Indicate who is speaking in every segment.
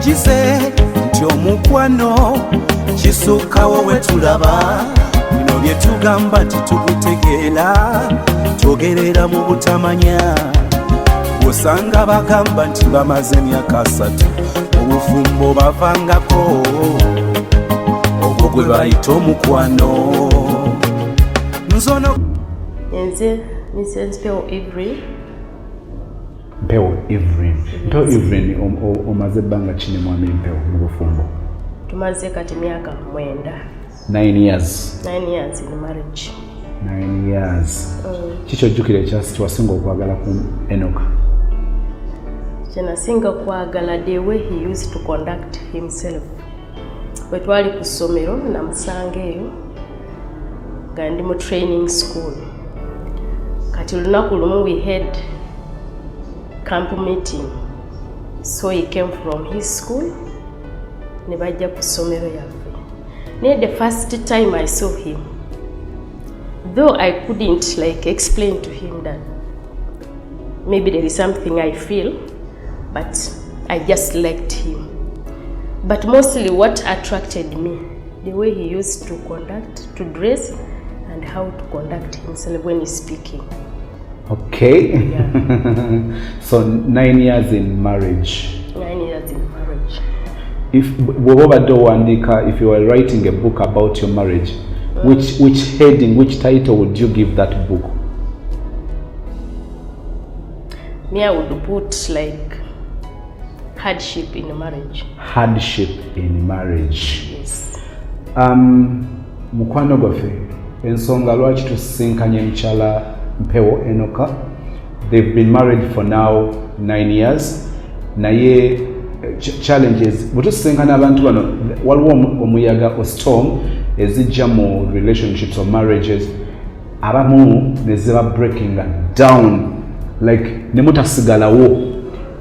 Speaker 1: njize nti omukwano kisukkawo wetulaba bino bye tugamba titugutegeera twogerera mu butamanya osanga bagamba nti bamaze emyaka 3 obufumbo bavangako ogwo gwe bayita omukwano nzono
Speaker 2: Enze Mrs. EVELYN.
Speaker 3: EVELYN omaze ebbanga kini mwami MPEWO mu bufumbo?
Speaker 2: Tumaze kati myaka
Speaker 3: 9 years.
Speaker 2: 9 years in marriage.
Speaker 3: 9 years. Kiki ojjukira kyewasinga okwagala ku Enoch?
Speaker 2: Kyenasinga okwagala the way he used to conduct himself. Bwe twali ku ssomero namusanga eyo nga ndi mu training school. Kati olunaku lumu we had camp meeting, so he came from his school ne bajja ku ssomero yaffe. The first time I saw him, though I couldn't explain to him that maybe there is something I feel, but I just liked him. But mostly what attracted me, the way he used to conduct, to dress, and how to conduct himself when he's speaking.
Speaker 3: Okay.
Speaker 2: Yeah.
Speaker 3: So 9 years in marriage.
Speaker 2: 9 years in marriage.
Speaker 3: If you were writing a book about your marriage, which heading, which title would you give that book?
Speaker 2: Me, I would put hardship in marriage.
Speaker 3: Hardship in marriage.
Speaker 2: Yes.
Speaker 3: Mukwano gwafe ensonga lwaki tusinkanye mukyala MPEWO Enoch. They've been married for now 9 years. Naye challenges butusinkana abantu bano waliwo omuyaga o storm ezijja mu relationships or marriages abamu neziba breaking down nemutasigalawo,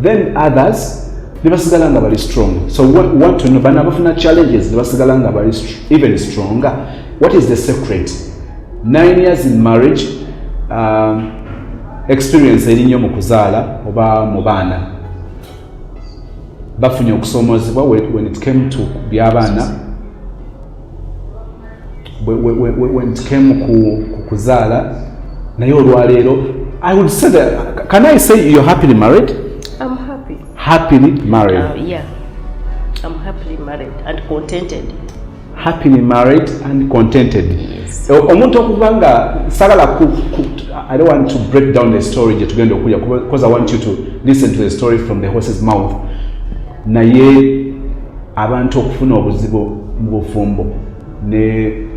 Speaker 3: then others nebasigala nga bali strong. So what to know, bana abafuna challenges nebasigala nga bali even stronger. What is the secret? 9 years in marriage, experience erinyo mu kuzaala oba mu baana bafunye okusomozebwa when it came to byabaana, when it came ku kuzaala. Naye olwaleero I would say that, can I say you're happily married?
Speaker 2: I'm happy.
Speaker 3: Happily married?
Speaker 2: Yeah, I'm happily married and contented.
Speaker 3: Happily married and contented.
Speaker 2: Yes.
Speaker 3: Omuntu okubanga sagala I don't want to break down the story jetugenda okuya because I want you to listen to the story from the horse's mouth. Naye abantu okufuna obuzibu mu bufumbo ne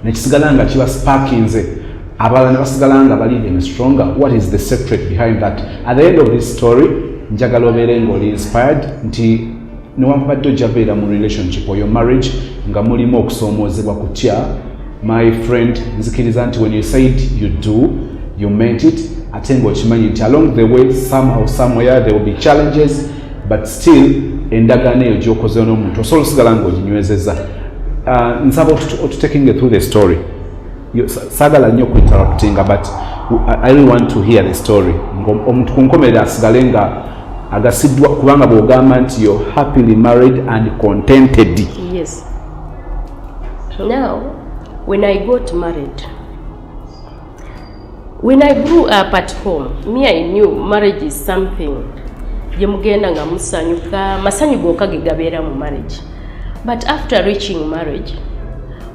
Speaker 3: kisigala nga kiba sparkinze abalala ne basigala nga bali even stronger. What is the secret behind that? At the end of this story njagala obeere ng'oli inspired nti newankubadde ojja beera mu relationship or your marriage nga mulimu okusoomoozebwa kutya. My friend, nzikiriza nti when you said you do, you meant it. Ate ng'okimanyi nti along the way somehow somewhere there will be challenges, but still endagaano eyo gy'okozeyo n'omuntu osobola osigala ng'oginywezezza. Nsaba otutaking through the story. Sagala nnyo kuinterruptinga, but I really want to hear the story. Omuntu kunkomerera asigale nga agasiddwa kubanga bw'ogamba nti you're happily married and contented.
Speaker 2: Yes. Now, when I got married, when I grew up at home, me, I knew marriage is something. Yemugenda nga musanyuka, masanyu gokka ge gabeera mu marriage. But after reaching marriage,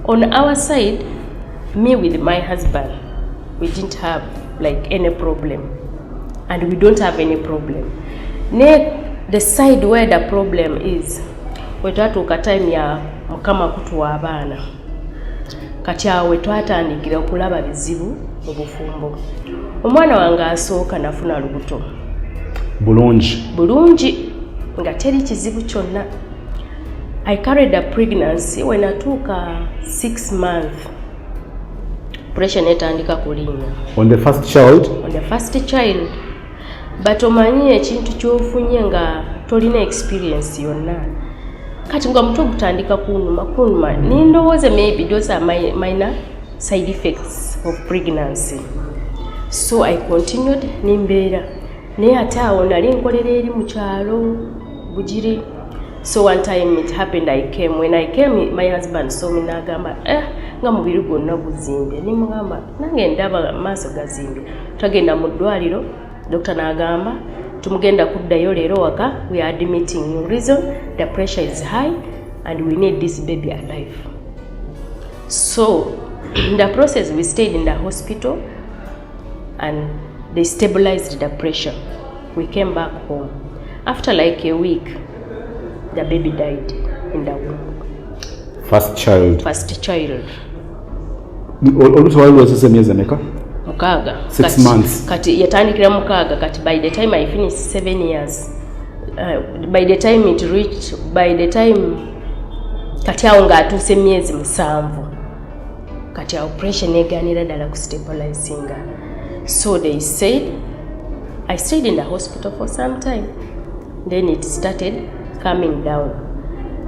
Speaker 2: on our side, me with my husband, we didn't have any problem, and we don't have any problem. The side where the problem is, wetwatuuka time ya mukama kutuwa abaana. Kati awe twatandikira okulaba bizibu mu bufumbo. Omwana wange asooka nafuna lubuto bulungi nga teri kizibu kyonna. I carried a pregnancy. When natuuka 6 months, pressure netandika kulinnya
Speaker 3: on the first child.
Speaker 2: But omanyi ekintu kyofunye nga tolina experience yonna, kati nga omutwe gutandika kunuma nindowooza maybe those are minor side effects of pregnancy. So I continued nimbeera naye ate awo nali nkolera eri mu kyalo Bugiri So one time it happened, I came. When I came, my husband saw me nagamba, nga mubiri gwonna guzimbye. Nimugamba, nange ndaba maaso gazimbye. Twagenda mu ddwaliro, doctor nagamba, tumugenda kuddayo leero waka, we are admitting. Reason, the pressure is high and we need this baby alive. So, in the process, we stayed in the hospital and they stabilized the pressure. We came back home. After like a week, the baby died in the womb.
Speaker 3: First child. Olubuto wali lwozese emyezi emeka?
Speaker 2: Mukaaga.
Speaker 3: 6 months.
Speaker 2: Kati yatandikira mukaaga, kati by the time I finished 7 years, by the time kati awo ng'atuuse emyezi 7, kati operation egaanira ddala ku stabilizinga. So they said, I stayed in the hospital for some time. Then it started coming down.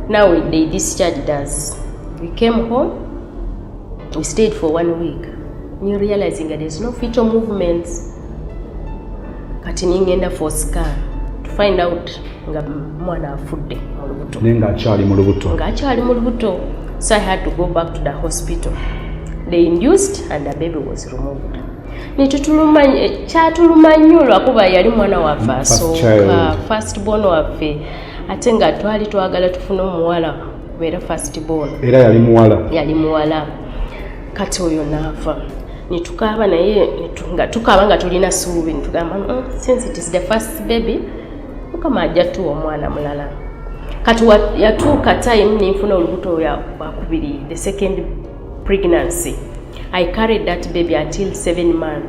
Speaker 2: Now they discharged us. We came home. We stayed for 1 week. You realizing that there's no fetal movements. Kati ningenda for scan to find out nga mwana afudde mu lubuto.
Speaker 3: Nenga akyali mu lubuto.
Speaker 2: Nga akyali mu lubuto. So I had to go back to the hospital. They induced and the baby was removed. Kyatuluma nnyo lwakuba yali mwana waffe asooka, first born waffe, ate nga twali twagala tufune omuwala kubeera first born.
Speaker 3: Era yali muwala.
Speaker 2: Yali muwala. Kati oyo naafa. Nitukaaba naye tukaaba nga tulina ssuubi, nitugamba since it is the first baby, Mukama ajja tuwa omwana mulala. Kati yatuuka time ninfuna olubuto lwakubiri, the second pregnancy. I carried that baby until 7 months.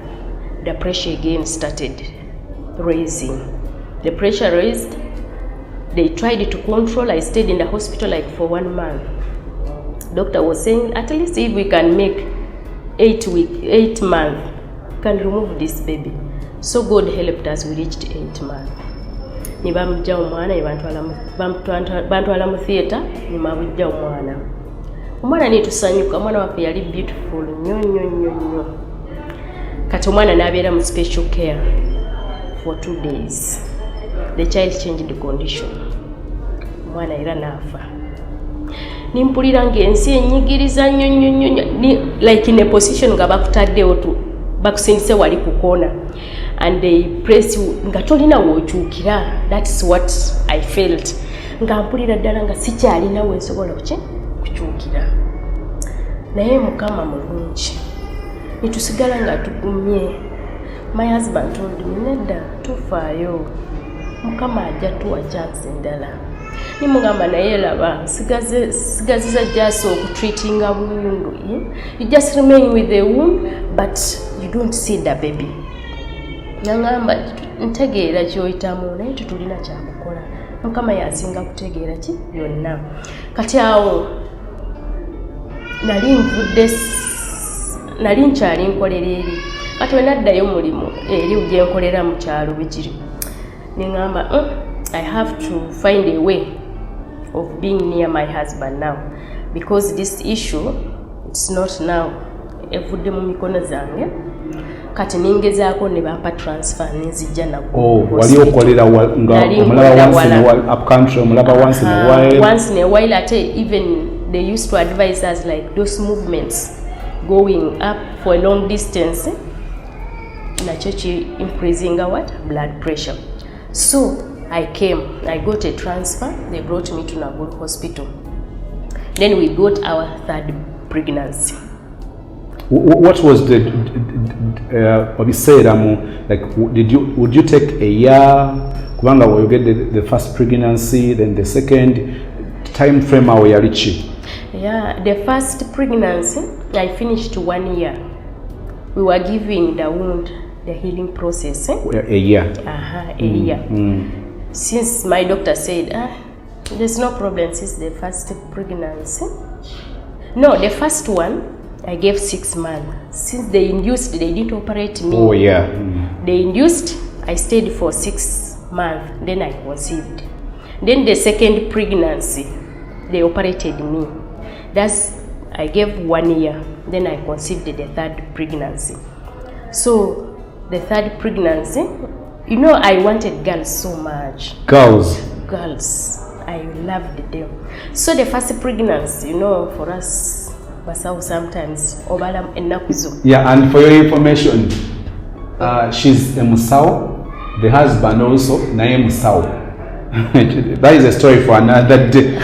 Speaker 2: The pressure again started raising. The pressure raised. They tried to control. I stayed in the hospital like for 1 month. Doctor was saying, at least if we can make 8 months, we can remove this baby. So God helped us. We reached 8 months. Ni bamujja omwana, ni bantwala mu theater, ni mabujja omwana. Omwana netusanyuka, omwana waffe yali beautiful nnyo. Kati omwana n'abeera mu special care for 2 days. The child changed the condition. Omwana era n'afa. Nimpulira ng'ensi enyigiriza nnyo, like in a position nga bakutaddewo bakusindise wali ku corner and they press you nga tolina w'okyukira. That's what I felt. Nga mpulira ddala nga sikyalina wensobola kukyukira. Naye Mukama mulungi. Nitusigala nga tugumye. My husband told me, nedda tufaayo. Mukama ajja tuwa chance endala. Nimugamba naye laba sigaziza just okutreatinga bulundu. You just remain with the womb but you don't see the baby. Nangamba ntegeera kyoyitamu naye tutulina kyakukola. Mukama yasinga kutegeera ki byonna. Kati awo nali nkyali nkolera eri. Kati wenaddayo mulimu eri gye nkolera mu kyalo bikiri. Ningamba I have to find a way of being near my husband now because this issue it's not now evudde mu mikono zange. Kati ningezaako ne bampa transfer nenzijja nako.
Speaker 3: Wali okolera nga omulaba once in a while up country, omulaba once in a while.
Speaker 2: Once in a while even they used to advise us like those movements going up for a long distance nakyo increasing what blood pressure. So I got a transfer. They brought me to Naguru Hospital. Then we got our 3rd pregnancy.
Speaker 3: What was the like? Would you take a year? Kubanga you get the first pregnancy, then the second time frame how you reach?
Speaker 2: Yeah, the first pregnancy I finished 1 year. We were giving the wound the healing process.
Speaker 3: A year.
Speaker 2: A year. Since my doctor said, there's no problem since the first pregnancy. No, the first one I gave 6 months. Since they induced, they didn't operate me.
Speaker 3: Oh yeah.
Speaker 2: They induced, I stayed for 6 months. Then I conceived. Then the second pregnancy, they operated me. I gave 1 year. Then I conceived the 3rd pregnancy. So the 3rd pregnancy, I wanted girls so much.
Speaker 3: Girls.
Speaker 2: I loved them. So the first pregnancy, you know, for us, basawo sometimes obala enakuzo.
Speaker 3: Yeah, and for your information, she's a Musawo, the husband also naye Musawo. That is a story for another day.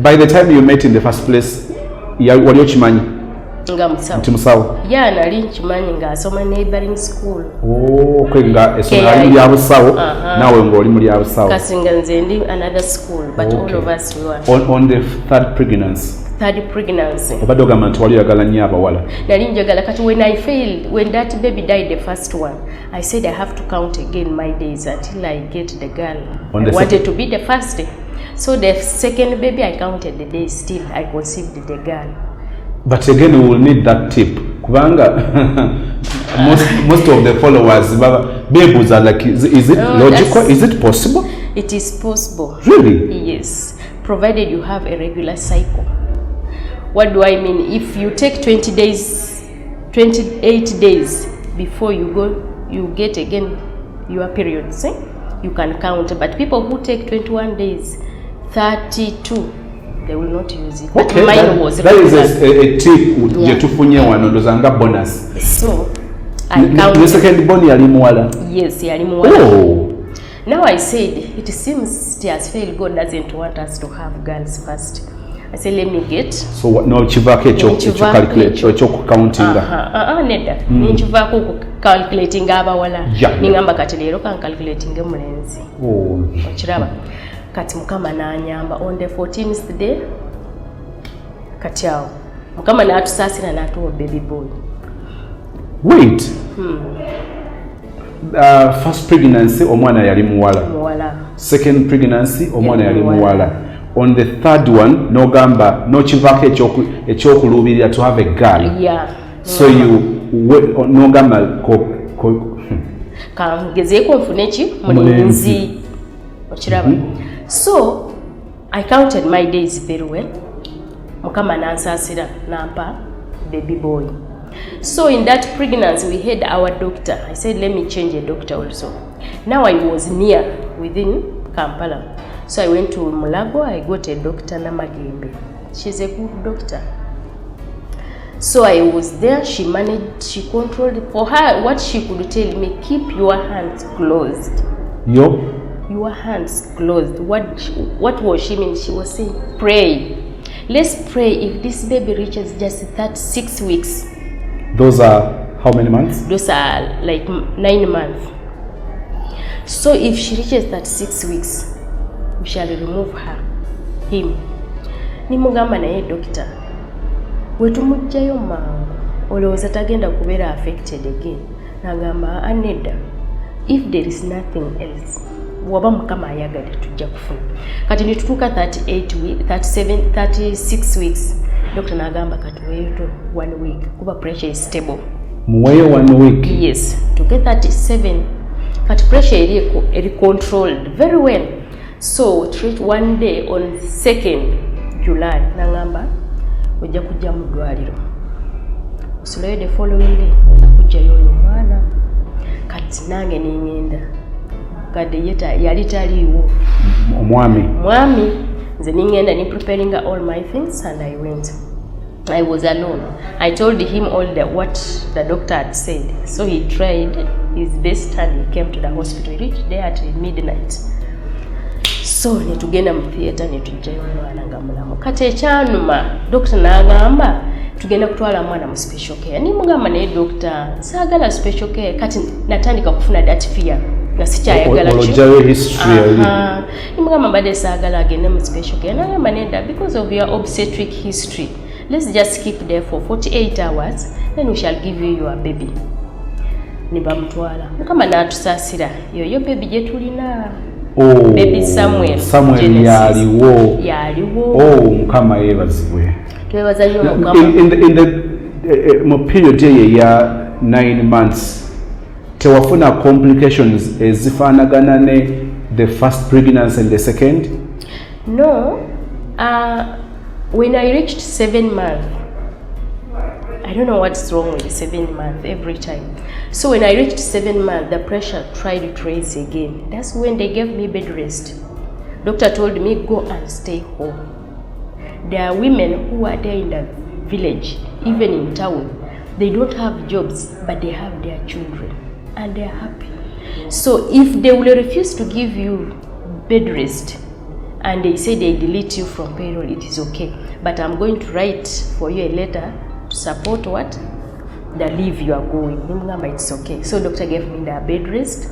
Speaker 3: By the time you met in the first place, wali okimanyi
Speaker 2: nga Musawo.
Speaker 3: Nti Musawo?
Speaker 2: Yeah, nali nkimanyi nga asoma neighboring school.
Speaker 3: Nga essomero ali mu lya Busawo, naawe ng'oli mu lya Busawo.
Speaker 2: Kasi nga nze ndi another school, but all of us we were.
Speaker 3: On the third pregnancy. Obadde ogamba nti wali oyagala nnyo abawala.
Speaker 2: Nali njagala kati when that baby died, the first one, I said I have to count again my days until I get the girl. I wanted to be the first. So the second baby I counted the days, still I conceived the girl.
Speaker 3: But again, we will need that tip. Kubanga most of the followers, babies are like, is it logical? Is it possible?
Speaker 2: It is possible.
Speaker 3: Really?
Speaker 2: Yes, provided you have a regular cycle. What do I mean? If you take 20 days, 28 days before you go, you get again your periods, you can count. But people who take 21 days, 32, they will not use it.
Speaker 3: Okay, that is a tip yetufunye wano ndozanga bonus.
Speaker 2: So I counted.
Speaker 3: The second born yali muwala.
Speaker 2: Yes, yali muwala. Oh. Now I said, it seems it has failed. God doesn't want us to have girls first. I said, let me get.
Speaker 3: So what? No, chivake echo calculate echo countinga.
Speaker 2: Neda. Ninchivako calculating abawala. Ningamba kati lero kan calculating mulenzi.
Speaker 3: Oh.
Speaker 2: Ochiraba. Kati mukama nanyamba on the 14th day. Kati awo. Mukama natusasira natuwa baby boy.
Speaker 3: Wait. First pregnancy omwana yali muwala. Second pregnancy omwana yali muwala. On the third one, no gamba, no chivake echokulubirira to have a girl.
Speaker 2: Yeah.
Speaker 3: So you no gamba
Speaker 2: kangezeko nfunechi mulenzi. Ochiraba. So I counted my days very well. Mukama nansasira nampa baby boy. So in that pregnancy we had our doctor. I said let me change a doctor also. Now I was near within Kampala. So I went to Mulago, I got a doctor Namagembe. She's a good doctor. So I was there, she managed, she controlled. For her, what she could tell me, keep your hands closed. Your hands closed. What was she mean? She was saying, pray. Let's pray if this baby reaches just 36 weeks.
Speaker 3: Those are how many months?
Speaker 2: Those are like 9 months. So if she reaches 36 weeks, we shall remove him. Nimugamba naye doctor, wetumujjayo mangu olowooza tagenda kubeera affected again. Nagamba aneda, if there is nothing else, waba mukama ayagadde tujja kufuna. Kati nitutuuka 36 weeks, doctor nagamba kati weeyo 1 week kuba pressure is stable.
Speaker 3: Muweyo 1 week?
Speaker 2: Yes, to get 37. Kati pressure eri controlled very well. So treat one day on 2nd July. Nangamba ojja kujja mu ddwaliro. Osulayo the following day kujjayo oyo mwana. Kati nange ningenda. Kadde yali taliiwo. Mwami. Nze ningenda ni preparing all my things and I went. I was alone. I told him what the doctor had said. So he tried his best and he came to the hospital. He reached there at midnight. So netugenda mu theater netujjayo mwana nga mulamu. Kati ekyanuma doctor n'agamba tugenda kutwala mwana mu special care. Nimugamba naye doctor saagala special care. Kati natandika kufuna that fear. Nga sikyayagala
Speaker 3: history.
Speaker 2: Nimugamba mbadde saagala agende mu special care. N'agamba nedda because of your obstetric history. Let's just keep there for 48 hours. Then we shall give you your baby. Nibamutwala. Mukama n'atusaasira. Yoyo baby gye tulina. Baby Samuel yaliwo. Mukama
Speaker 3: yeebazibwe.
Speaker 2: Twebaza nnyo Mukama.
Speaker 3: In the period ya 9 months tewafuna complications ezifaanagana ne the first pregnancy and the second?
Speaker 2: No. When I reached 7 months, I don't know what's wrong with the 7 month every time. So when I reached 7 months, the pressure tried to raise again. That's when they gave me bed rest. Doctor told me, go and stay home. There are women who are there in the village, even in town. They don't have jobs, but they have their children, and they are happy. So if they will refuse to give you bed rest, and they say they delete you from payroll, it is okay. But I'm going to write for you a letter to support what? The leave you are going. It's okay. So doctor gave me the bed rest.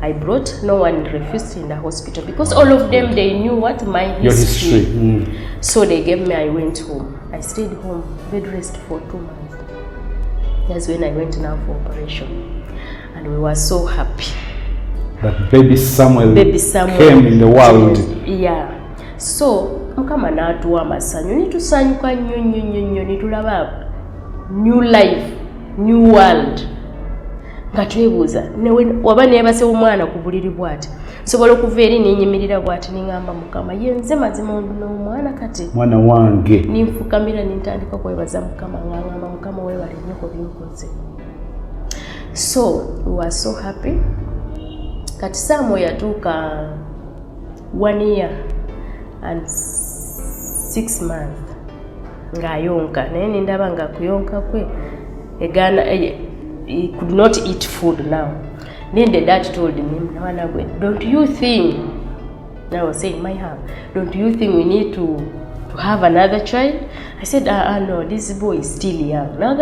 Speaker 2: I brought, no one refused in the hospital because all of them, they knew what my history.
Speaker 3: Your history.
Speaker 2: So they gave me, I went home. I stayed home, bed rest for 2 months. That's when I went now for operation. And we were so happy.
Speaker 3: That baby Samuel came in the world.
Speaker 2: Yeah. So, mukama natuwa masanyu. Nitusanyuka nnyo nitulaba new life, new world. Nga twebuuza waba neebase omwana ku buliri bw'ati sobola okuva eri nenyimirira bw'ati ningamba mukama ye nze mazima n'omwana kati
Speaker 3: mwana wange
Speaker 2: ninfukamira nintandika kwebaza mukama ngamba mukama weebale nnyo ku binkoze. So we were so happy. Kati Samuel yatuuka 1 year and 6 months ng'ayonka naye nindaba nga kuyonka kwe egaana he could not eat food now. Then the dad told him, don't you think, and I was saying, my heart, don't you think we need to have another child? I said, no, this boy is still young.
Speaker 3: 1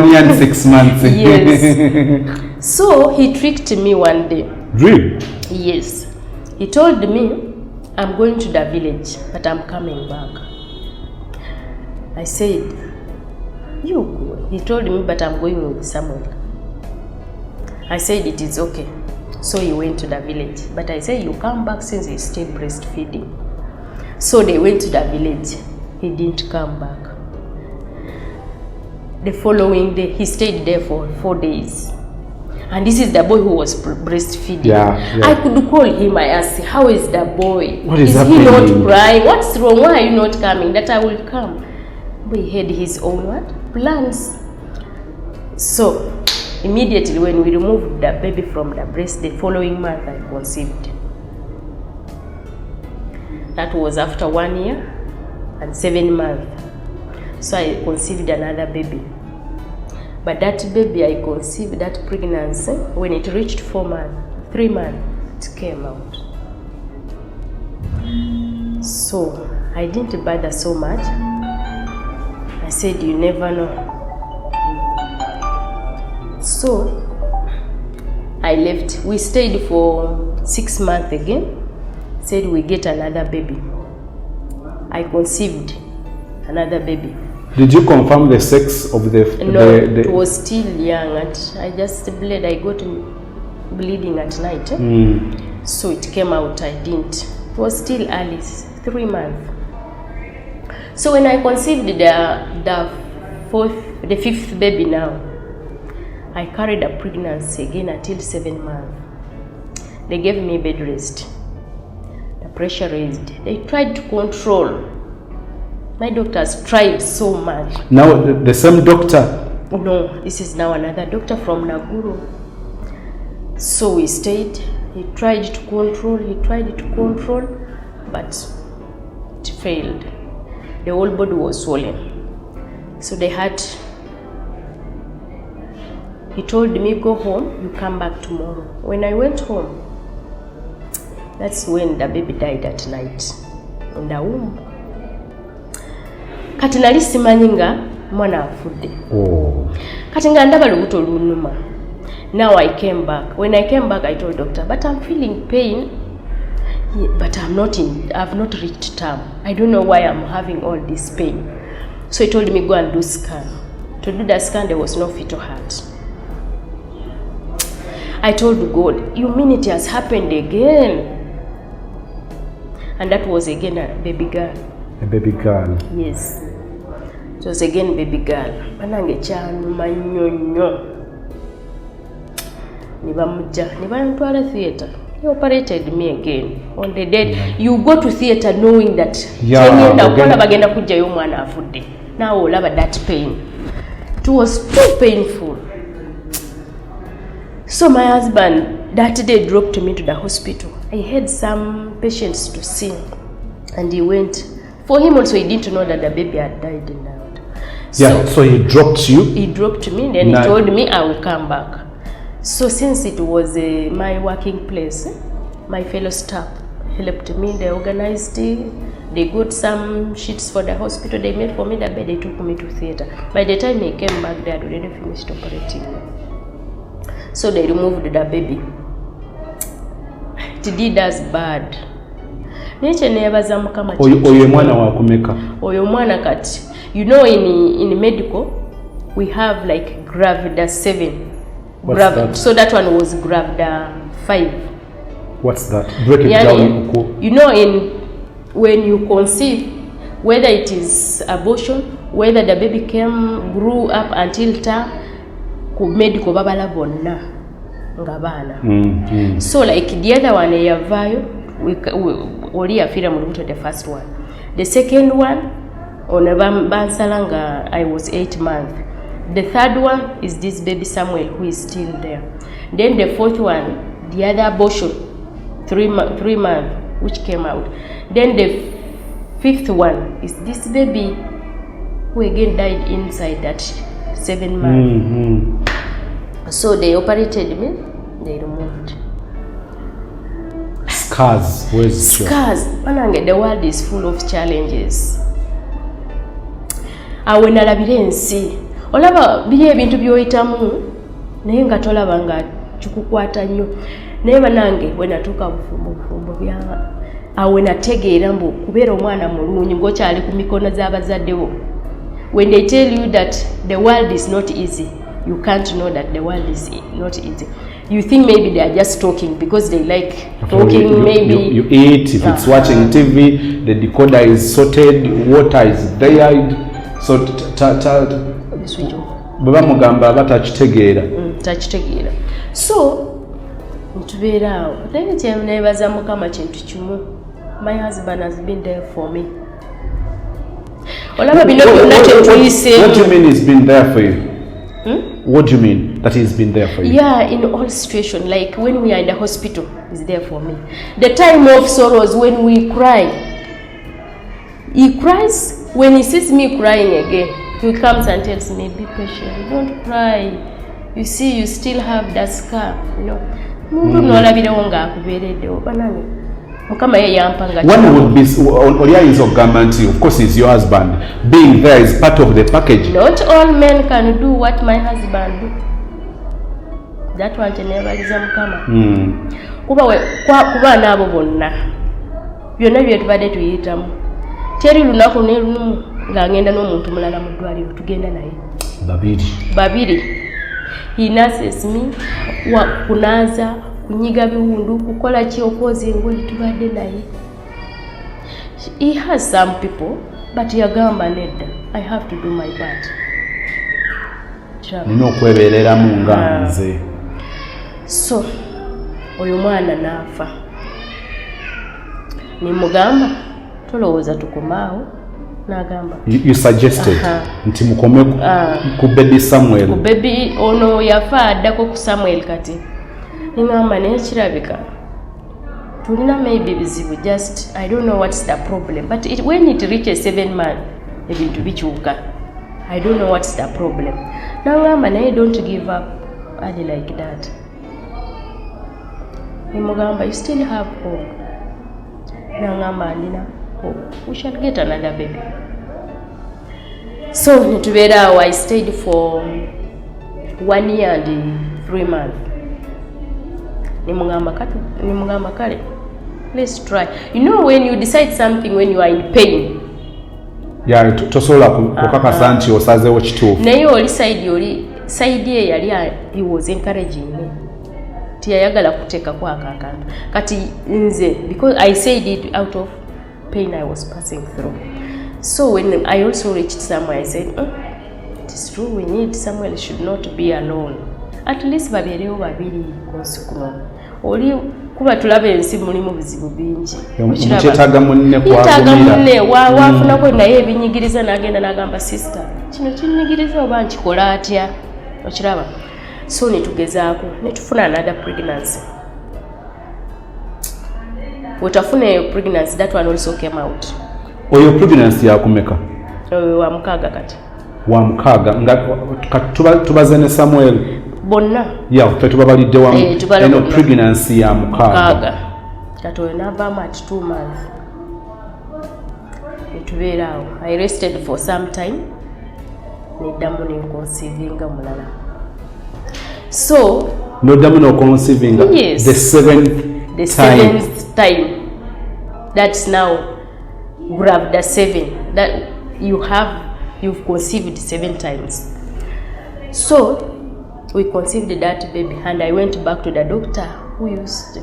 Speaker 3: year and 6 months.
Speaker 2: Yes. So he tricked me one day.
Speaker 3: Really?
Speaker 2: Yes. He told me, I'm going to the village, but I'm coming back. I said, you go. He told me, but I'm going with Samuel. I said, it is okay. So he went to the village. But I said, you come back since he's still breastfeeding. So they went to the village. He didn't come back. The following day, he stayed there for 4 days. And this is the boy who was breastfeeding. Yeah. I could call him, I asked, how is the boy?
Speaker 3: What is
Speaker 2: he not crying? What's wrong? Why are you not coming? That I will come. But he had his own what? Plans. So immediately when we removed the baby from the breast, the following month I conceived. That was after 1 year and 7 months. So I conceived another baby. But that baby I conceived, that pregnancy, when it reached 3 months, it came out. So I didn't bother so much. I said, you never know. So I left. We stayed for 6 months again. Said we get another baby. I conceived another baby.
Speaker 3: Did you confirm the sex of the...
Speaker 2: No, it was still young. I just bled. I got bleeding at night. So it came out. I didn't. It was still early, 3 months. So when I conceived the 5th baby now, I carried a pregnancy again until 7 months. They gave me bed rest. The pressure raised. They tried to control. My doctors tried so much.
Speaker 3: Now the same doctor?
Speaker 2: No, this is now another doctor from Naguru. So we stayed. He tried to control, but it failed. The whole body was swollen. So they had, he told me, go home, you come back tomorrow. When I went home, that's when the baby died at night in the womb. Kati nali simanyi nga mwana afudde. Kati nga ndaba lubuto lunuma. Now I came back. When I came back, I told doctor, but I'm feeling pain. Yeah, but I've not reached term. I don't know why I'm having all this pain. So he told me, go and do scan. To do the scan, there was no fetal heart. I told God, you mean it has happened again? And that was again a baby girl.
Speaker 3: A baby girl?
Speaker 2: Yes. It was again baby girl. Banange chanuma nnyo. Nibamutwala theater. He operated me again on the day. You go to theater knowing that bagenda kujjayo omwana afudde. Now olaba that pain. It was too painful. So my husband that day dropped me to the hospital. I had some patients to see, and he went. For him also, he didn't know that the baby had died in that.
Speaker 3: So he dropped you?
Speaker 2: He dropped me, then he told me I will come back. So since it was my working place, my fellow staff helped me. They organized it. They got some sheets for the hospital. They made for me the bed. They took me to theater. By the time I came back, they had already finished operating me. So they removed the baby. It did us bad. Nature nebaza mukama.
Speaker 3: Oyo mwana wa kumeka.
Speaker 2: Oyo mwana kati. You know, in medical we have like gravida 7.
Speaker 3: What's that?
Speaker 2: So that one was gravida 5.
Speaker 3: What's that? Break it down.
Speaker 2: You know, when you conceive, whether it is abortion, whether the baby grew up until ku medical babala bonna ngabana. So like the other one yavayo oli afira mu lubuto, the first one. The second one on bansalanga I was 8 months. The third one is this baby Samuel who is still there. Then the fourth one, the other abortion, 3 months, which came out. Then the fifth one is this baby who again died inside that 7 months. So they operated me, they removed.
Speaker 3: Scars. Where's
Speaker 2: scars? Manange, the world is full of challenges. Awe nalabire ensi. Olaba biri ebintu byoyitamu naye nga tolaba nga kikukwata nnyo. Naye banange bwe natuuka bufumbo bya awe nategeera mbu kubeera omwana mulungi ng'okyali ku mikono z'abazaddewo. When they tell you that the world is not easy, you can't know that the world is not easy. You think maybe they are just talking because they like talking.
Speaker 3: You eat, if it's watching TV, the decoder is sorted, water is there. So baba mugamba batakitegeera.
Speaker 2: Takitegeera. So ntubeera awo. Naye kyeneebaza Mukama kintu kimu. My husband has been there for me. Olaba bino byonna kyetuyise.
Speaker 3: What do you mean he's been there for you? What do you mean that he's been there for you?
Speaker 2: Yeah, in all situations, like when we are in the hospital, he's there for me. The time of sorrows, when we cry, he cries. When he sees me crying again, he comes and tells me, be patient, don't cry. You see, you still have that scar, you know. One
Speaker 3: would be, Olia is Ogamanti, of course he's your husband. Being there is part of the package.
Speaker 2: Not all men can do what my husband do. That one never is Mukama. Kuba nabo bonna. Byonna byetubadde tuyitamu. Teri lunaku ne lumu nga ngenda n'omuntu mulala mu ddwaliro tugenda naye. Babiri. He nurses me, kunaaza, kunyiga biwundu, kukola ki okwoza engoye tubadde naye. He has some people, but yagamba nedda. I have to do my part.
Speaker 3: Nina okwebeereramu nga nze.
Speaker 2: So, oyo mwana naafa. Nimugamba tolowooza tukomaawo. Nagamba.
Speaker 3: You suggested nti mukome ku baby Samuel.
Speaker 2: Ku baby ono yafa addako ku Samuel kati. Ningamba naye kirabika tulina maybe bizibu, just I don't know what's the problem, but when it reaches 7 months ebintu bikyuka. I don't know what's the problem. Nangamba naye don't give up early like that. Nimugamba you still have hope. Nangamba ndina hope. We shall get another baby. So nitubeera I stayed for 1 year and 3 months. Nimugamba kale, let's try. You know, when you decide something when you are in pain.
Speaker 3: Yeah, tosobola kukakasa nti osazeewo kituufu.
Speaker 2: Naye oli side ye yali he was encouraging me. Tiyayagala kuteeka kwa akantu. Kati nze, because I said it out of pain I was passing through. So when I also reached somewhere, I said, it is true, we need someone should not be alone. At least babeerewo babiri konsi kuno. Oli kuba tulaba ensi mulimu bizibu bingi
Speaker 3: mukyetaaga munne
Speaker 2: munne waafunako naye ebinyigiriza n'agenda n'agamba sister kino kinyigiriza oba nkikola atya okiraba so netugezaako netufuna another pregnancy wetafuna pregnancy that one also came out
Speaker 3: oyo pregnancy yakumeka
Speaker 2: wa mukaaga kati
Speaker 3: wa mukaaga nga tubaze ne Samuel
Speaker 2: bonna
Speaker 3: ya ffe tubabalidde wamu eno pregnancy ya mukaaga
Speaker 2: kati oyo n'avaamu at 2 months netubeera awo I rested for some time neddamu nenconceivinga mulala so
Speaker 3: noddamu noconceivinga
Speaker 2: yes.
Speaker 3: the seventh time
Speaker 2: that's now grab the 7 that you've conceived 7 times so we conceived that baby and I went back to the doctor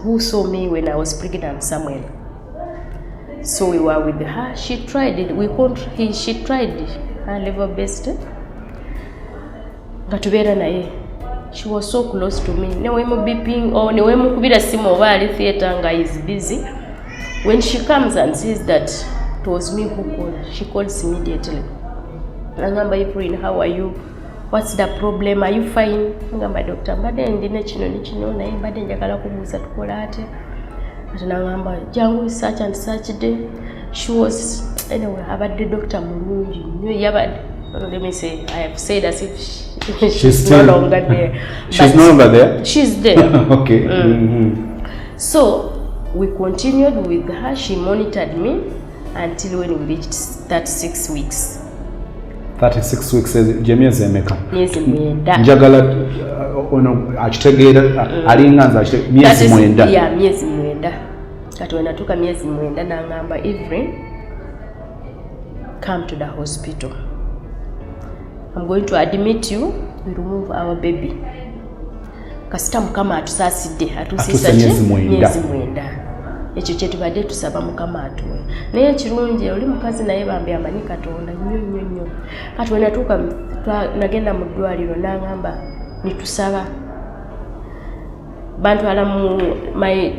Speaker 2: who saw me when I was pregnant somewhere. So we were with her. She tried it. She tried her level best. Gatubera naye. She was so close to me. Newemu beeping or newemu kubira simu oba ali theater nga is busy. When she comes and sees that it was me who called, she calls immediately. Nangamba Evelyn, how are you? What's the problem? Are you fine? Ngamba doctor, mbadde ndina kino naye mbadde njagala kubuuza tukola ate. Ate nangamba jangu such and such day. She was anyway abadde doctor mulungi nnyo yabadde. Let me say, I have said as if she's no longer there.
Speaker 3: She's no longer there?
Speaker 2: She's there.
Speaker 3: Okay.
Speaker 2: So we continued with her. She monitored me until when we reached 36 weeks.
Speaker 3: 36 weeks jemyezi emeka
Speaker 2: myezi 9
Speaker 3: njagala ono akitegeera alinga nza myezi 9
Speaker 2: ya myezi 9 kati wenatuka myezi 9 nangamba Evelyn, come to the hospital. I'm going to admit you. We remove our baby. Kasita mukama atusaasidde atusisa myezi 9 ekyo kyetubadde tusaba mukama atuwe naye ekirungi oli mukazi naye bambi amanyi Katonda nnyo kati wenatuuka nagenda mu ddwaliro n'angamba nitusaba bantwala mu my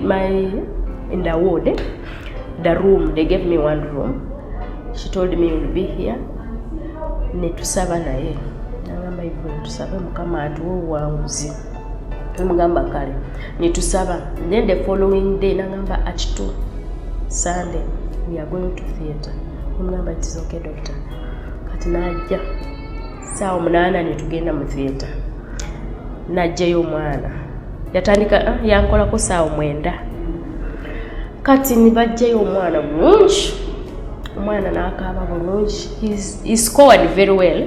Speaker 2: in the ward, the room, they gave me one room. She told me you'll be here netusaba naye nangamba hivyo tusaba mukama atuwe uwanguzi mugamba kale netusaba. Then the following day nangamba at 2 Sunday we are going to theater. Mugamba it is okay doctor. Kati najja saa 8 netugenda mu theater. Najjayo omwana yatandika yankolako saa 9 kati nibajjayo omwana bulungi. Omwana n'akaaba bulungi. He scored very well.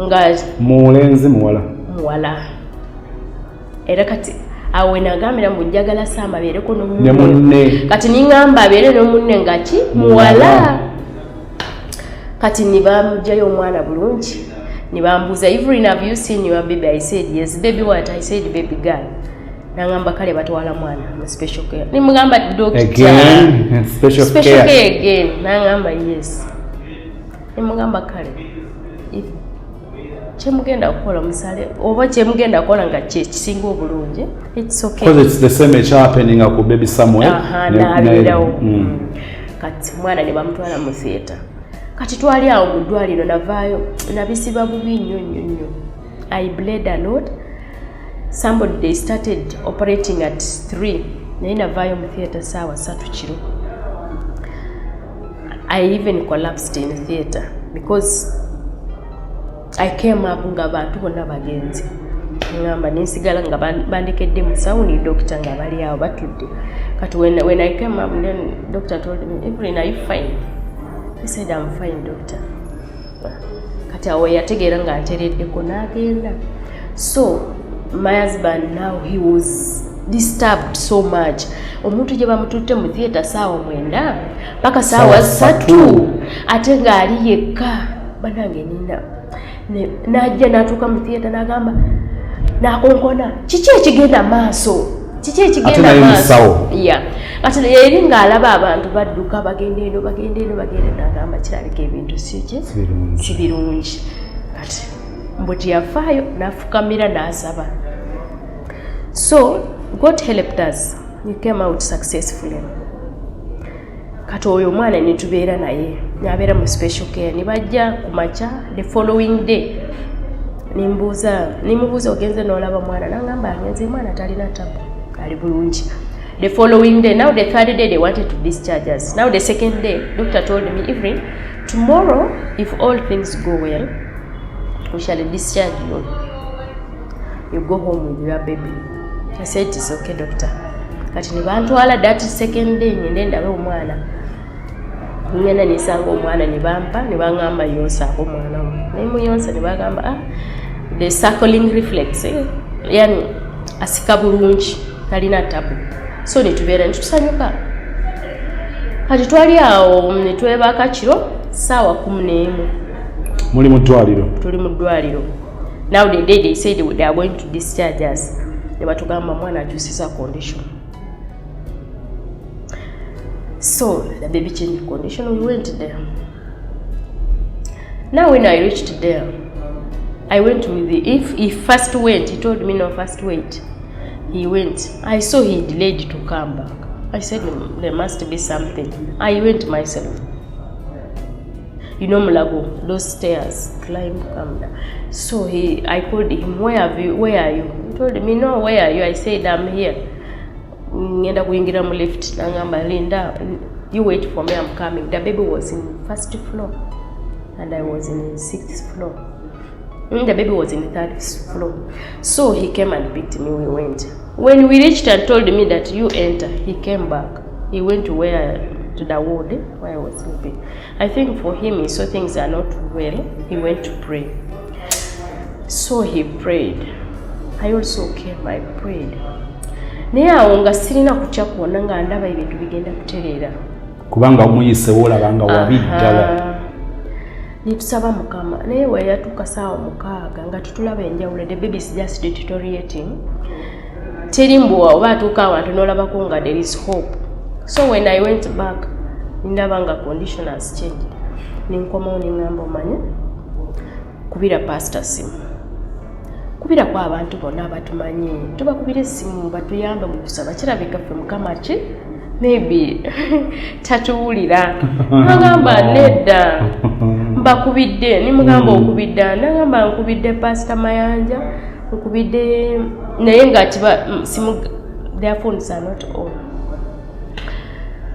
Speaker 2: Nga
Speaker 3: mulenzi
Speaker 2: muwala era kati awe nagambira mu njagala sama abeereko n'omunne kati ningamba abeere n'omunne ngaki muwala. Kati nibamugjayo omwana bulungi nibambuuza Evelyn, have you seen your baby? I said yes. Baby what? I said baby girl. Nangamba kale batwala mwana mu special care. Nimugamba doctor
Speaker 3: again special care
Speaker 2: again. Nangamba yes. Nimugamba kale chemugenda kukola musale oba chemugenda kukola nga kisinga obulungi, it's okay
Speaker 3: because it's the same age happening ku baby somewhere.
Speaker 2: Kati mwana ne bamutwala mu theater. Kati twali awo mu ddwaliro navaayo nabisiba bubi nnyo. I bled a lot. Somebody they started operating at 3 naye navaayo mu theater saawa 3 kiro. I even collapsed in theater because I came up nga bantu bonna bagenzi. Ngamba ninsigala nga bandekedde musawo ni doctor nga bali awo batudde. Kati when I came up, then doctor told me, Evelyn, are you fine? I said I'm fine doctor. Kati awo yategeera nga ntereddeko n'agenda. So my husband now, he was disturbed so much. Omuntu gye bamututte mu theater saawa 9 paka saawa 3 ate ng'ali yekka. Banange nina najja natuuka mu theater n'agamba nakonkona kiki ekigenda maaso, kiki ekigenda maaso. Kati yeri ng'alaba abantu badduka bagenda eno n'agamba kirabika ebintu si birungi. Kati mbuti yafaayo n'afukamira n'asaba. So God helped us. you came out successfully. Kati oyo mwana nitubeera naye nabeera mu special care nibajja kumacha the following day nimubuuza ogenze n'olaba mwana nangamba ngenze mwana talina tabu ali bulungi. The following day, now the third day they wanted to discharge us. Now the second day, doctor told me, Evelyn, tomorrow if all things go well, we shall discharge you. You go home with your baby. I said, it's okay, doctor. Kati nibantwala that second day ngende ndabe omwana. Ngenda nisanga omwana nibampa nibangamba yonsa omwana. Nimuyonsa nibagamba the circling reflex. Yani asika bulungi talina tabu. So nitubeera nitutusanyuka. Kati twali awo nitwebaka kiro saawa 11.
Speaker 3: Muli mu ddwaliro?
Speaker 2: Tuli mu ddwaliro. Now the day they said they are going to discharge us. Ne batugamba mwana akyusiza condition. So the baby changed condition, we went there. Now when I reached there, I went with if he first went, he told me no, first wait. He went. I saw he delayed to come back. I said there must be something. I went myself. You know Mulago, those stairs, climb, come down. So I called him, where are you? He told me, no, where are you? I said, I'm here. Ngenda kuingira mu lift. Nangamba Linda, you wait for me, I'm coming. The baby was in first floor and I was in 6th floor. The baby was in the 3rd floor. So he came and picked me, we went. When we reached and told me that you enter, he came back. He went to the ward where I was sleeping. I think for him, he saw things are not well. He went to pray. So he prayed. I also came, I prayed. Naye awo nga sirina kucha kuona nga ndaba ebintu bigenda kutereera.
Speaker 3: Kubanga omuyisewo olabanga wabiddala.
Speaker 2: Nitusaba Mukama. Naye we yatuuka ssaawa 6 nga tutulaba enjawulo. The baby is just deteriorating. Teri mbuwa oba atuuka awantu n'olabako nga there is hope. So when I went back, ndaba nga condition has changed. Ninkomawo ningamba omanye kubira pastor simu. Kubira kwa abantu bonna abatumanyi. Tubakubira essimu batuyambe mu kusaba. Kirabika ffe Mukama ki maybe tatuwulira. Nagamba nedda. Mbakubidde. Nimugamba okubidde. Nagamba nkubidde Pastor Mayanja. Nkubidde naye nga simu their phones are not on.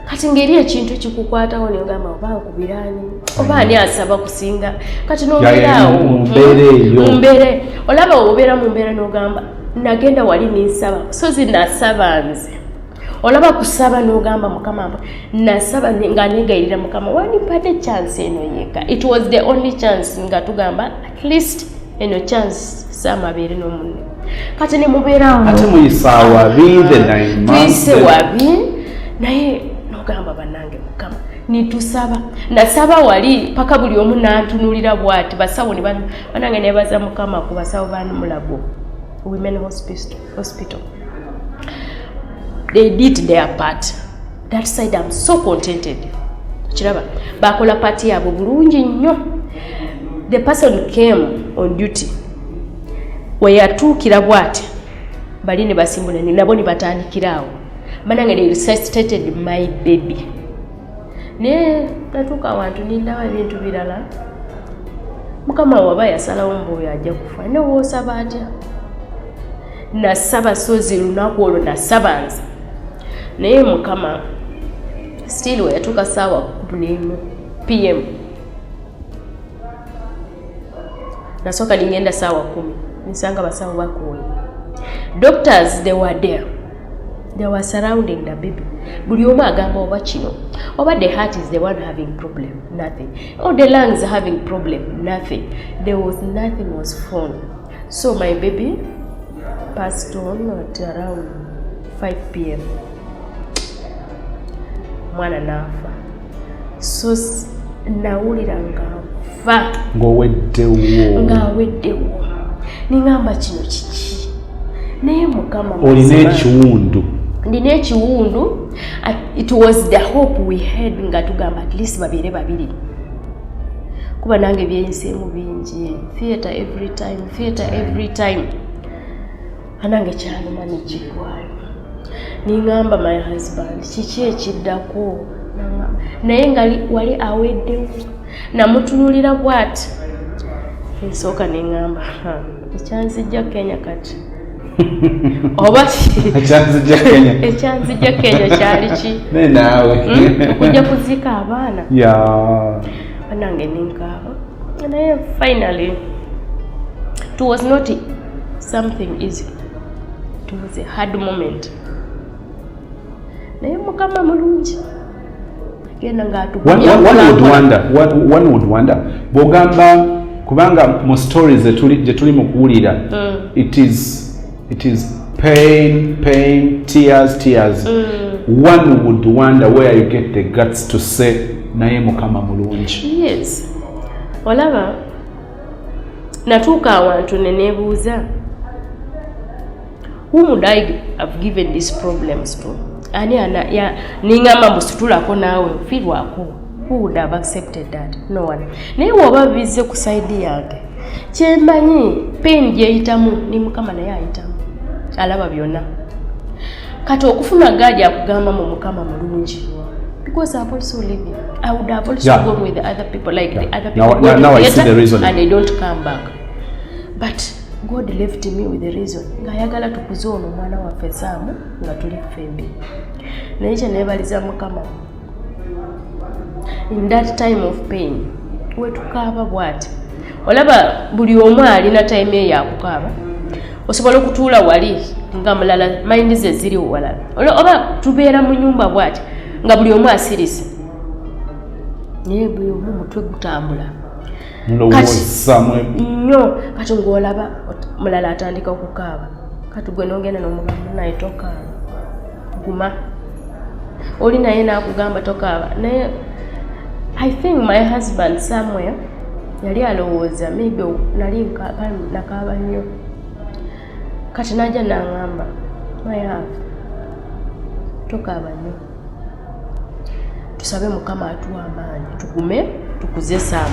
Speaker 2: Kati ngeri ekintu ekikukwatawo nengamba oba nkubirani oba ani asaba kusinga kati n'obeerawo mumbeere olaba obeera mu mbeera n'ogamba nagenda wali ninsaba so zinasaba nze olaba kusaba n'ogamba Mukama nasaba nga negayirira Mukama wanimpadde chance eno yeka. It was the only chance nga tugamba at least eno chance samabeere n'omunne kati ne mubeerawo
Speaker 3: ate muyisaawa wabi the 9 months
Speaker 2: tuyise wabi naye gamba banange Mukama nitusaba nasaba wali paka buli omu nantunulira bwati basawo ne banange ne baza Mukama ku basawo banu Mulago Women Hospital. They did their part. That side I'm so contented. Kiraba bakola party yabo bulungi nnyo. The person came on duty we yatuukira bwati bali ne basimbula ni nabo ni batandikirawo. Mananga they resuscitated my baby. Ne natuka awantu nindawa ebintu birala. Mukama waba yasalawo mboyo ajja kufa. Ne wosaba atya. Nasaba sozi lunaku olwo nasaba nze. Naye Mukama still we yatuka sawa 11 PM. Nasoka ningenda sawa 10. Nisanga basawo bakoye. Doctors they were there. They were surrounding the baby. Buli omu agamba oba kino. Oba the heart is the one having problem. Nothing. Or the lungs are having problem. Nothing. There was nothing was found. So my baby passed on at around 5 PM. Mwana nafa. So nawulira ngafa. Ngaweddewo. Ningamba kino kiki. Naye Mukama
Speaker 3: olina ekiwundu.
Speaker 2: Ndina ekiwundu. It was the hope we had nga tugamba at least babiri. Kuba nange byenseemu bingi. Theater every time. Anange kyaluma nikigwayo. ningamba my husband kiki ekiddako naye nga wali aweddewo namutunulira bwati nsooka ningamba ekyanzijja Kenya kati oba ekyanzijja Kenya kyali ki
Speaker 3: naawe
Speaker 2: okujja kuzika abaana banange ninkaaba naye finally it was not something easy, it was a hard moment. Naye mukama mulungi genda ng'atugumya
Speaker 3: one would wonder bw'ogamba kubanga mu stories gye tuli mu kuwulira it is pain, tears. One would wonder where you get the guts to say naye mukama mulungi.
Speaker 2: Yes, olaba natuuka awantu ne neebuuza, who would I have given these problems to? Ani ningamba mbusitulako naawe nfiirwako, who would have accepted that? No one. Naye woba bize ku side yange kyemmanyi pain gyeyitamu ni mukama naye ayitamu alaba byonna. Kati okufuna gaadi akugamba mu mukama mulungi, because I've also lived it. I would have also gone with the other people, like the other people
Speaker 3: now I see the reason.
Speaker 2: And they don't come back. But God left me with the reason. Ngayagala tukuze ono mwana waffe Saamu nga tuli ffembi. Naye kye neebaliza mukama. In that time of pain, we tukaaba bwati. Olaba buli omu alina time ye yakukaaba. Osobola okutuula wali nga mulala mind ze ziri walala. Oba tubeera mu nyumba bwati nga buli omu asirise. Naye buli omu mutwe gutambula. Nnyo kati ng'olaba mulala atandika okukaaba. Kati gwe n'ogenda n'omugamba naye tokaaba. Guma. Oli naye n'akugamba tokaaba. Naye I think my husband somewhere yali alowooza maybe nali nakaaba nnyo. Kati najja n'angamba my love tokaaba nnyo. Tusabe mukama atuwa amaanyi tukume tukuze Saamu.